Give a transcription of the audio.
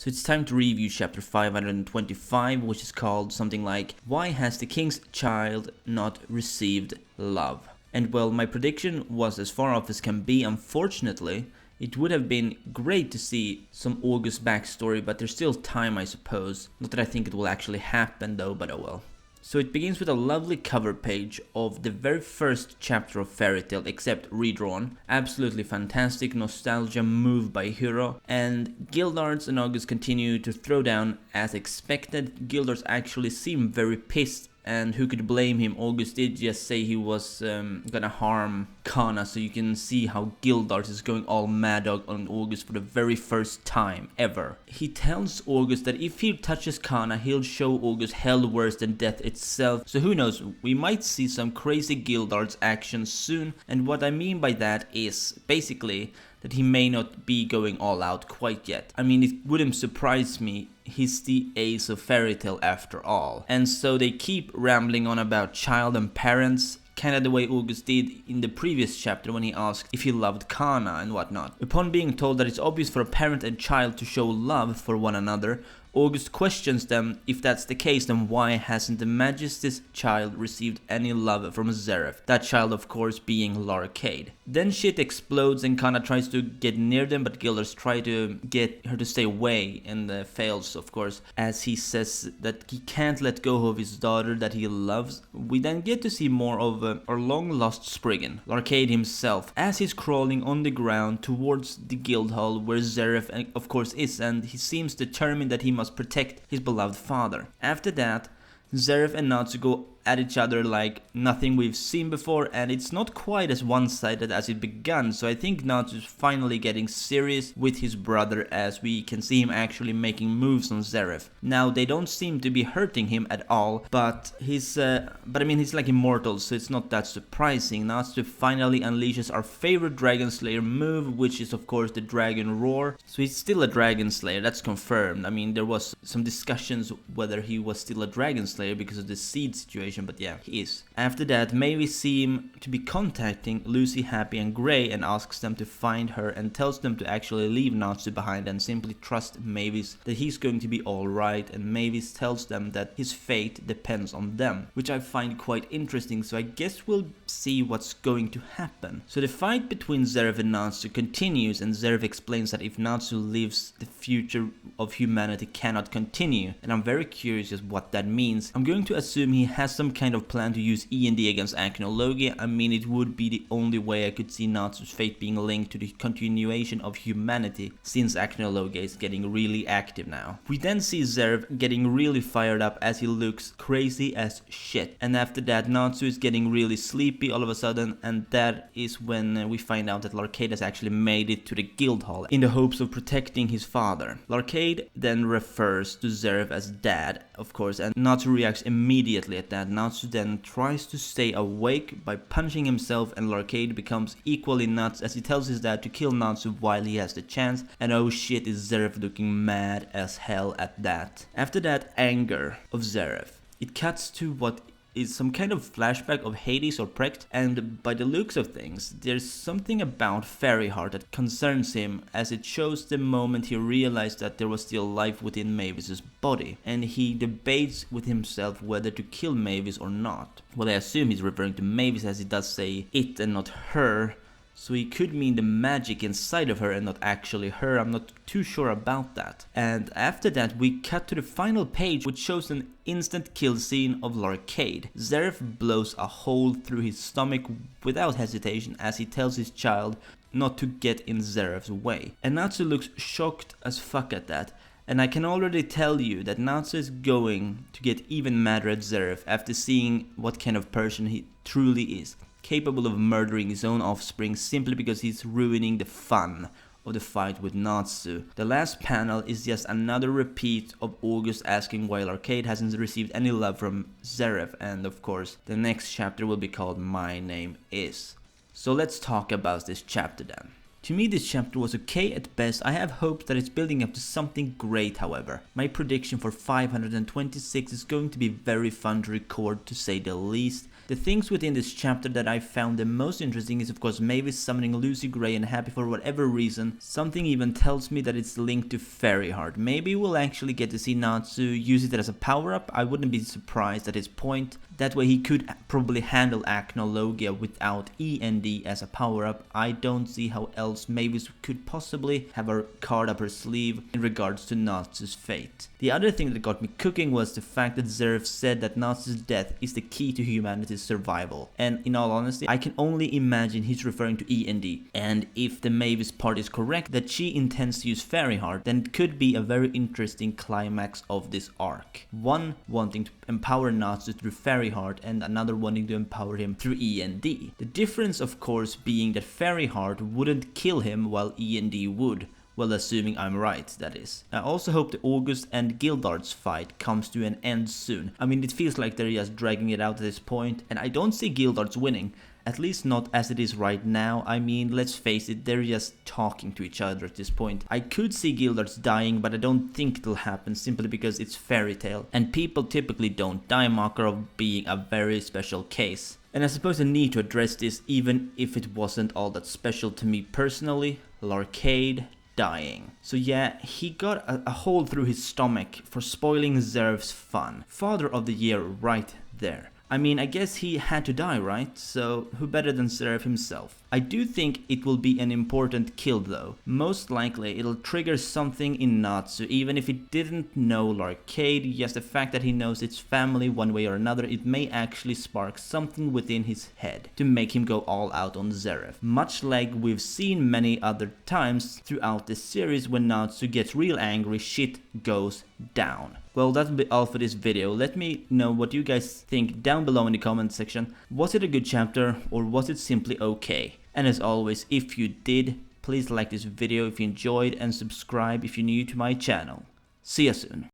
So it's time to review chapter 525, which is called something like, Why has the king's child not received love? And well, my prediction was as far off as can be, unfortunately. It would have been great to see some August backstory, but there's still time, I suppose. Not that I think it will actually happen though, but oh well. So it begins with a lovely cover page of the very first chapter of Fairy Tail, except redrawn. Absolutely fantastic nostalgia move by Hiro. And Gildarts and August continue to throw down as expected. Gildarts actually seem very pissed. And who could blame him? August did just say he was gonna harm Kana, so you can see how Gildarts is going all mad dog on August for the very first time ever. He tells August that if he touches Kana, he'll show August hell worse than death itself. So who knows, we might see some crazy Gildarts action soon. And what I mean by that is basically that he may not be going all out quite yet. I mean, it wouldn't surprise me. He's the ace of Fairy Tail after all. And so they keep rambling on about child and parents, kinda the way August did in the previous chapter when he asked if he loved Kana and whatnot. Upon being told that it's obvious for a parent and child to show love for one another, August questions them if that's the case, then why hasn't the Majesty's child received any love from Zeref? That child of course being LARCADE. Then shit explodes and Kana tries to get near them, but Gildarts try to get her to stay away and fails of course, as he says that he can't let go of his daughter that he loves. We then get to see more of our long lost Spriggan, LARCADE himself, as he's crawling on the ground towards the guild hall where Zeref of course is, and he seems determined that he must protect his beloved father. After that, Zeref and Natsu go at each other like nothing we've seen before, and it's not quite as one-sided as it began, so I think Natsu's finally getting serious with his brother, as we can see him actually making moves on Zeref. Now, they don't seem to be hurting him at all, but he's like immortal, so it's not that surprising. Natsu finally unleashes our favorite Dragon Slayer move, which is of course the Dragon Roar. So he's still a Dragon Slayer, that's confirmed. I mean, there was some discussions whether he was still a Dragon Slayer because of the seed situation, but yeah, he is. After that, Mavis seem to be contacting Lucy, Happy and Grey and asks them to find her and tells them to actually leave Natsu behind and simply trust Mavis that he's going to be alright, and Mavis tells them that his fate depends on them, which I find quite interesting, so I guess we'll see what's going to happen. So the fight between Zeref and Natsu continues, and Zeref explains that if Natsu lives, the future of humanity cannot continue, and I'm very curious as what that means. I'm going to assume he has some kind of plan to use E.N.D against Acnologia. I mean, it would be the only way I could see Natsu's fate being linked to the continuation of humanity, since Acnologia is getting really active now. We then see Zeref getting really fired up as he looks crazy as shit, and after that Natsu is getting really sleepy all of a sudden, and that is when we find out that LARCADE has actually made it to the guild hall in the hopes of protecting his father. LARCADE then refers to Zeref as dad, of course, and Natsu reacts immediately at that. Natsu then tries to stay awake by punching himself, and LARCADE becomes equally nuts as he tells his dad to kill Natsu while he has the chance, and oh shit, is Zeref looking mad as hell at that. After that anger of Zeref, it cuts to what is some kind of flashback of Hades or Precht, and by the looks of things, there's something about Fairy Heart that concerns him, as it shows the moment he realized that there was still life within Mavis's body, and he debates with himself whether to kill Mavis or not. Well, I assume he's referring to Mavis, as he does say it and not her, so he could mean the magic inside of her and not actually her. I'm not too sure about that. And after that we cut to the final page, which shows an instant kill scene of LARCADE. Zeref blows a hole through his stomach without hesitation as he tells his child not to get in Zeref's way. And Natsu looks shocked as fuck at that. And I can already tell you that Natsu is going to get even madder at Zeref after seeing what kind of person he truly is. Capable of murdering his own offspring simply because he's ruining the fun of the fight with Natsu. The last panel is just another repeat of August asking why LARCADE hasn't received any love from Zeref, and of course the next chapter will be called My Name Is. So let's talk about this chapter then. To me, this chapter was okay at best. I have hopes that it's building up to something great, however. My prediction for 526 is going to be very fun to record, to say the least. The things within this chapter that I found the most interesting is of course Mavis summoning Lucy Gray and Happy for whatever reason. Something even tells me that it's linked to Fairy Heart. Maybe we'll actually get to see Natsu use it as a power-up. I wouldn't be surprised at his point. That way he could probably handle Acnologia without E.N.D as a power-up. I don't see how else Mavis could possibly have a card up her sleeve in regards to Natsu's fate. The other thing that got me cooking was the fact that Zeref said that Natsu's death is the key to humanity's survival. And in all honesty, I can only imagine he's referring to E.N.D. And if the Mavis part is correct, that she intends to use Fairy Heart, then it could be a very interesting climax of this arc. One wanting to empower Natsu through Fairy Heart and another wanting to empower him through E.N.D. The difference of course being that Fairy Heart wouldn't kill him while E.N.D would. Well, assuming I'm right, that is. I also hope the August and Gildard's fight comes to an end soon. I mean, it feels like they're just dragging it out at this point, and I don't see Gildard's winning. At least not as it is right now. I mean, let's face it, they're just talking to each other at this point. I could see Gildard's dying, but I don't think it'll happen simply because it's fairy tale. And people typically don't die, Makarov being a very special case. And I suppose I need to address this even if it wasn't all that special to me personally. LARCADE dying. So yeah, he got a hole through his stomach for spoiling Zeref's fun. Father of the Year right there. I mean, I guess he had to die, right? So who better than Zeref himself? I do think it will be an important kill though. Most likely it'll trigger something in Natsu, even if he didn't know LARCADE. Just the fact that he knows its family one way or another, it may actually spark something within his head to make him go all out on Zeref. Much like we've seen many other times throughout this series, when Natsu gets real angry, shit goes down. Well, that'll be all for this video. Let me know what you guys think down below in the comment section. Was it a good chapter or was it simply okay? And as always, if you did, please like this video if you enjoyed and subscribe if you're new to my channel. See ya soon.